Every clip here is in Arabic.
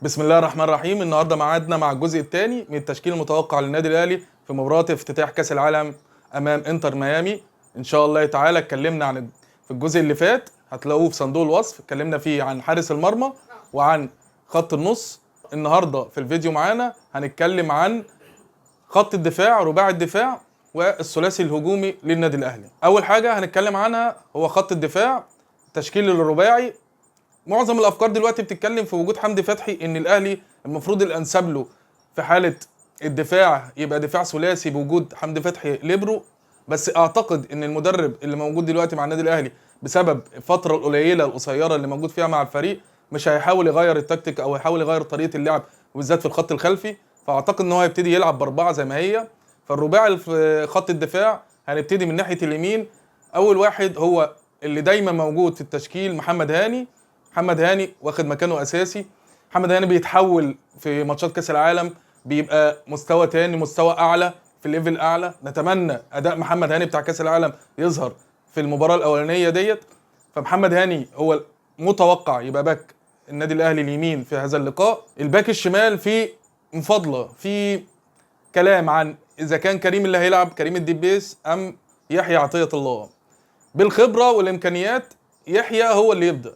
بسم الله الرحمن الرحيم. النهارده ميعادنا مع الجزء الثاني من التشكيل المتوقع للنادي الاهلي في مباراه افتتاح كاس العالم امام انتر ميامي. ان شاء الله تعالى اتكلمنا عن في الجزء اللي فات، هتلاقوه في صندوق الوصف، اتكلمنا فيه عن حارس المرمى وعن خط النص. النهارده في الفيديو معانا هنتكلم عن خط الدفاع، رباعي الدفاع والثلاثي الهجومي للنادي الاهلي. اول حاجه هنتكلم عنها هو خط الدفاع، تشكيل الرباعي. معظم الافكار دلوقتي بتتكلم في وجود حمدي فتحي ان الاهلي المفروض الانسب له في حاله الدفاع يبقى دفاع ثلاثي بوجود حمدي فتحي ليبرو. بس اعتقد ان المدرب اللي موجود دلوقتي مع النادي الاهلي بسبب الفتره القصيره اللي موجود فيها مع الفريق مش هيحاول يغير التكتيك او يحاول يغير طريقه اللعب، وبالذات في الخط الخلفي. فاعتقد ان هو هيبتدي يلعب باربعه زي ما هي. فالرباعي في خط الدفاع هنبتدي من ناحيه اليمين. اول واحد هو اللي دايما موجود في التشكيل محمد هاني. محمد هاني واخد مكانه اساسي. محمد هاني بيتحول في ماتشات كاس العالم، بيبقى مستوى تاني، مستوى اعلى، في ليفل اعلى. نتمنى اداء محمد هاني بتاع كاس العالم يظهر في المباراه الاولانيه ديت. فمحمد هاني هو متوقع يبقى باك النادي الاهلي اليمين في هذا اللقاء. الباك الشمال في مفاضله، في كلام عن اذا كان كريم اللي هيلعب، كريم الدبيس ام يحيى عطيه الله. بالخبره والامكانيات يحيى هو اللي يبدا.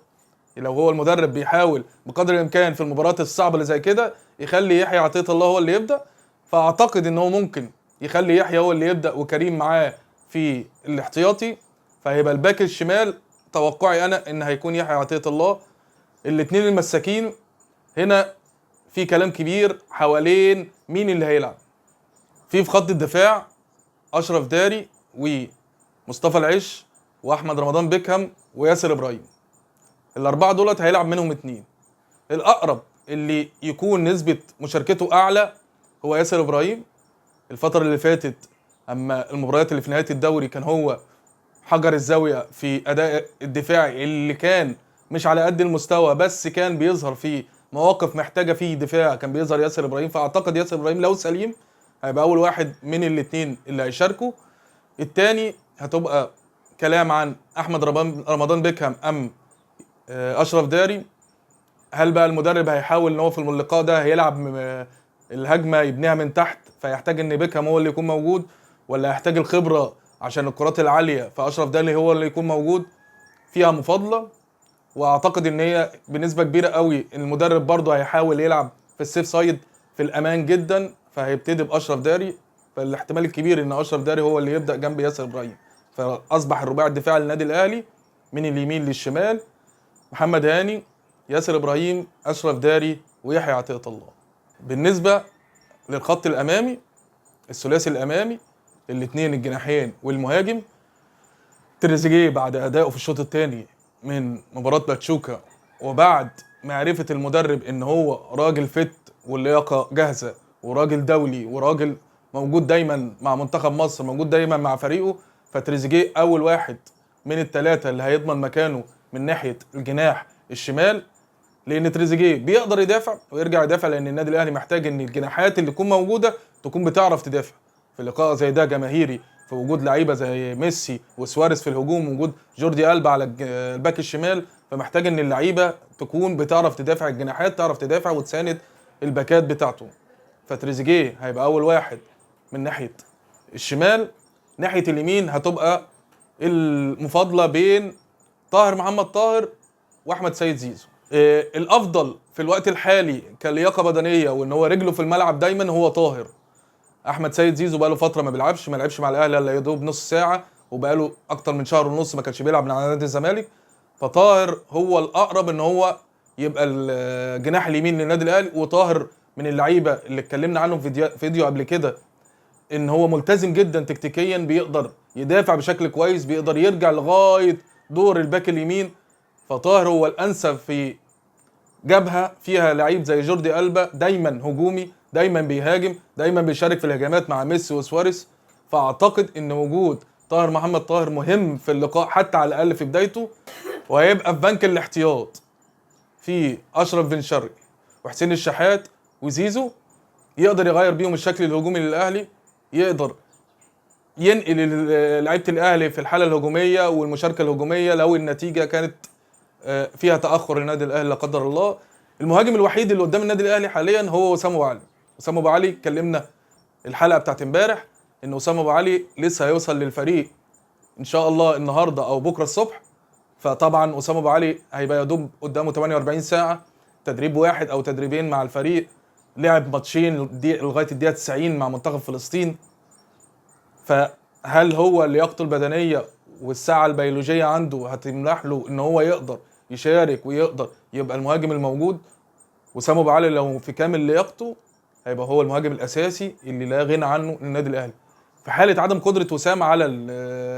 لو هو المدرب بيحاول بقدر الامكان في المباريات الصعبه اللي زي كده يخلي يحيى عطيه الله هو اللي يبدا، فاعتقد ان هو ممكن يخلي يحيى هو اللي يبدا وكريم معاه في الاحتياطي. فهيبقى الباك الشمال توقعي انا ان هيكون يحيى عطيه الله. الاثنين المساكين هنا في كلام كبير حوالين مين اللي هيلعب. في خط الدفاع اشرف داري ومصطفى العش واحمد رمضان بيكهام وياسر ابراهيم. الاربعه دولت هيلعب منهم اتنين. الاقرب اللي يكون نسبه مشاركته اعلى هو ياسر ابراهيم. الفتره اللي فاتت اما المباريات اللي في نهايه الدوري كان هو حجر الزاويه في اداء الدفاعي اللي كان مش على قد المستوى، بس كان بيظهر في مواقف محتاجه فيه دفاع، كان بيظهر ياسر ابراهيم. فاعتقد ياسر ابراهيم لو سليم هيبقى اول واحد من الاثنين اللي هيشاركوا. الثاني هتبقى كلام عن احمد رمضان بيكهام ام اشرف داري. هل بقى المدرب هيحاول ان هو في اللقاء ده هيلعب الهجمه يبنيها من تحت فيحتاج ان بيكهام هو اللي يكون موجود، ولا يحتاج الخبره عشان الكرات العاليه فاشرف داري هو اللي يكون موجود؟ فيها مفاضله. واعتقد ان هي بنسبه كبيره قوي المدرب برضه هيحاول يلعب في السيف سايد في الامان جدا، فهيبتدي باشرف داري. فالاحتمال الكبير ان اشرف داري هو اللي يبدا جنب ياسر ابراهيم. فاصبح الرباعي الدفاعي للنادي الاهلي من اليمين للشمال محمد هاني، ياسر ابراهيم، اشرف داري، ويحيى عطيه الله. بالنسبه للخط الامامي، الثلاثي الامامي، الاثنين الجناحين والمهاجم، تريزيجيه بعد ادائه في الشوط الثاني من مباراه باتشوكا، وبعد معرفه المدرب ان هو راجل فت واللياقه جاهزه وراجل دولي وراجل موجود دايما مع منتخب مصر، موجود دايما مع فريقه. فتريزيجيه اول واحد من الثلاثه اللي هيضمن مكانه من ناحيه الجناح الشمال، لان تريزيجيه بيقدر يدافع ويرجع يدافع، لان النادي الاهلي محتاج ان الجناحات اللي تكون موجوده تكون بتعرف تدافع في لقاء زي ده جماهيري، في وجود لعيبه زي ميسي وسواريز في الهجوم ووجود جوردي ألبا على الباك الشمال. فمحتاج ان اللعيبه تكون بتعرف تدافع، الجناحات تعرف تدافع وتساند الباكات بتاعته. فتريزيجيه هيبقى اول واحد من ناحيه الشمال. ناحيه اليمين هتبقى المفاضله بين طاهر محمد طاهر واحمد سيد زيزو. الافضل في الوقت الحالي كلياقه بدنيه وان هو رجله في الملعب دايما هو طاهر. احمد سيد زيزو بقى له فتره ما لعبش مع الاهلي الا يا دوب نص ساعه، وبقى له اكتر من شهر ونص ما كانش بيلعب مع نادي الزمالك. فطاهر هو الاقرب ان هو يبقى الجناح اليمين للنادي الاهلي. وطاهر من اللعيبه اللي اتكلمنا عنهم في فيديو قبل كده ان هو ملتزم جدا تكتيكيا، بيقدر يدافع بشكل كويس، بيقدر يرجع لغايه دور الباك اليمين. فطاهر هو الانسب في جبهه فيها لعيب زي جوردي ألبا دايما هجومي، دايما بيهاجم، دايما بيشارك في الهجمات مع ميسي وسواريز. فاعتقد ان وجود طاهر محمد طاهر مهم في اللقاء حتى على الاقل في بدايته. وهيبقى في بنك الاحتياط في اشرف بن شرقي وحسين الشحات وزيزو، يقدر يغير بيهم الشكل الهجومي للاهلي، يقدر ينقل لعيبه الاهلي في الحاله الهجوميه والمشاركه الهجوميه لو النتيجه كانت فيها تاخر للنادي الاهلي لا قدر الله. المهاجم الوحيد اللي قدام النادي الاهلي حاليا هو وسام ابو علي. وسام ابو علي اتكلمنا الحلقه بتاعت امبارح ان وسام ابو علي لسه هيوصل للفريق ان شاء الله النهارده او بكره الصبح. فطبعا وسام ابو علي هيبقى يدوب قدامه 48 ساعه، تدريب واحد او تدريبين مع الفريق، لعب ماتشين لغايه الدقيقه 90 مع منتخب فلسطين. فهل هو لياقته البدنيه والساعه البيولوجيه عنده هتمنح له ان هو يقدر يشارك ويقدر يبقى المهاجم الموجود؟ وسام ابو علي لو في كامل لياقته هيبقى هو المهاجم الاساسي اللي لا غنى عنه للنادي الاهلي. في حاله عدم قدره وسام على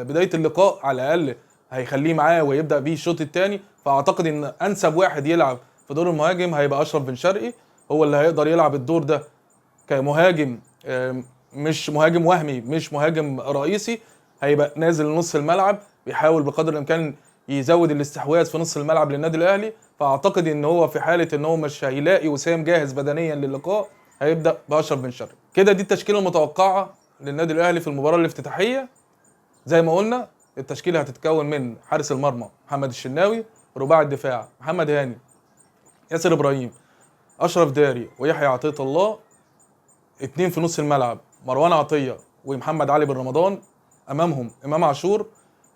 بدايه اللقاء على الاقل هيخليه معاه ويبدا بيه الشوط الثاني. فاعتقد ان انسب واحد يلعب في دور المهاجم هيبقى اشرف بن شرقي، هو اللي هيقدر يلعب الدور ده كمهاجم، مش مهاجم وهمي، مش مهاجم رئيسي، هيبقى نازل لنص الملعب بيحاول بقدر الامكان يزود الاستحواذ في نص الملعب للنادي الاهلي. فاعتقد ان هو في حاله ان هو مش هيلاقي وسام جاهز بدنيا للقاء هيبدا باشرف بن شرقي. كده دي التشكيله المتوقعه للنادي الاهلي في المباراه الافتتاحيه. زي ما قلنا التشكيله هتتكون من حارس المرمى محمد الشناوي، رباعي الدفاع محمد هاني، ياسر ابراهيم، اشرف داري، ويحيى عطيه الله. اتنين في نص الملعب مروان عطيه ومحمد علي بن رمضان، امامهم امام عاشور.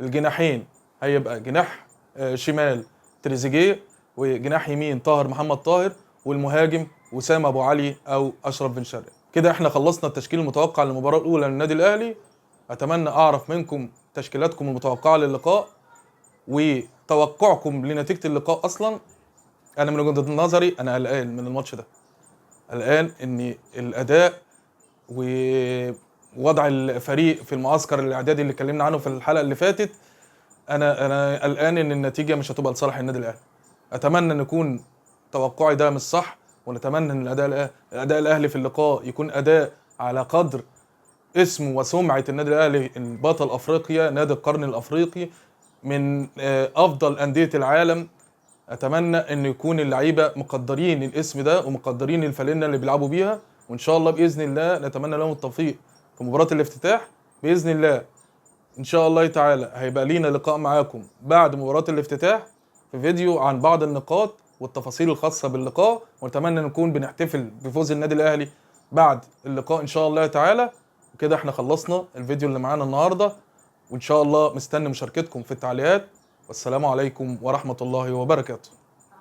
الجناحين هيبقى جناح شمال تريزيجيه، وجناح يمين طاهر محمد طاهر، والمهاجم وسام ابو علي او اشرف بن شرقي. كده احنا خلصنا التشكيل المتوقع للمباراه الاولى للنادي الاهلي. اتمنى اعرف منكم تشكيلاتكم المتوقعه للقاء وتوقعكم لنتيجه اللقاء. اصلا انا من وجهه نظري انا قلقان من الماتش ده، قلقان ان الاداء ووضع الفريق في المعسكر الاعدادي اللي اتكلمنا عنه في الحلقه اللي فاتت. انا قلقان ان النتيجه مش هتبقى لصالح النادي الاهلي. اتمنى ان يكون توقعي ده مش صح، ونتمنى ان الاداء الاهلي في اللقاء يكون اداء على قدر اسمه وسمعه النادي الاهلي، البطل افريقيا، نادي القرن الافريقي، من افضل انديه العالم. اتمنى ان يكون اللعيبه مقدرين الاسم ده ومقدرين الفالنه اللي بيلعبوا بيها، وان شاء الله باذن الله نتمنى لهم التوفيق في مباراه الافتتاح باذن الله. ان شاء الله تعالى هيبقى لينا لقاء معاكم بعد مباراه الافتتاح في فيديو عن بعض النقاط والتفاصيل الخاصه باللقاء، ونتمنى نكون بنحتفل بفوز النادي الاهلي بعد اللقاء ان شاء الله تعالى. وكده احنا خلصنا الفيديو اللي معانا النهارده، وان شاء الله مستني مشاركتكم في التعليقات. والسلام عليكم ورحمه الله وبركاته.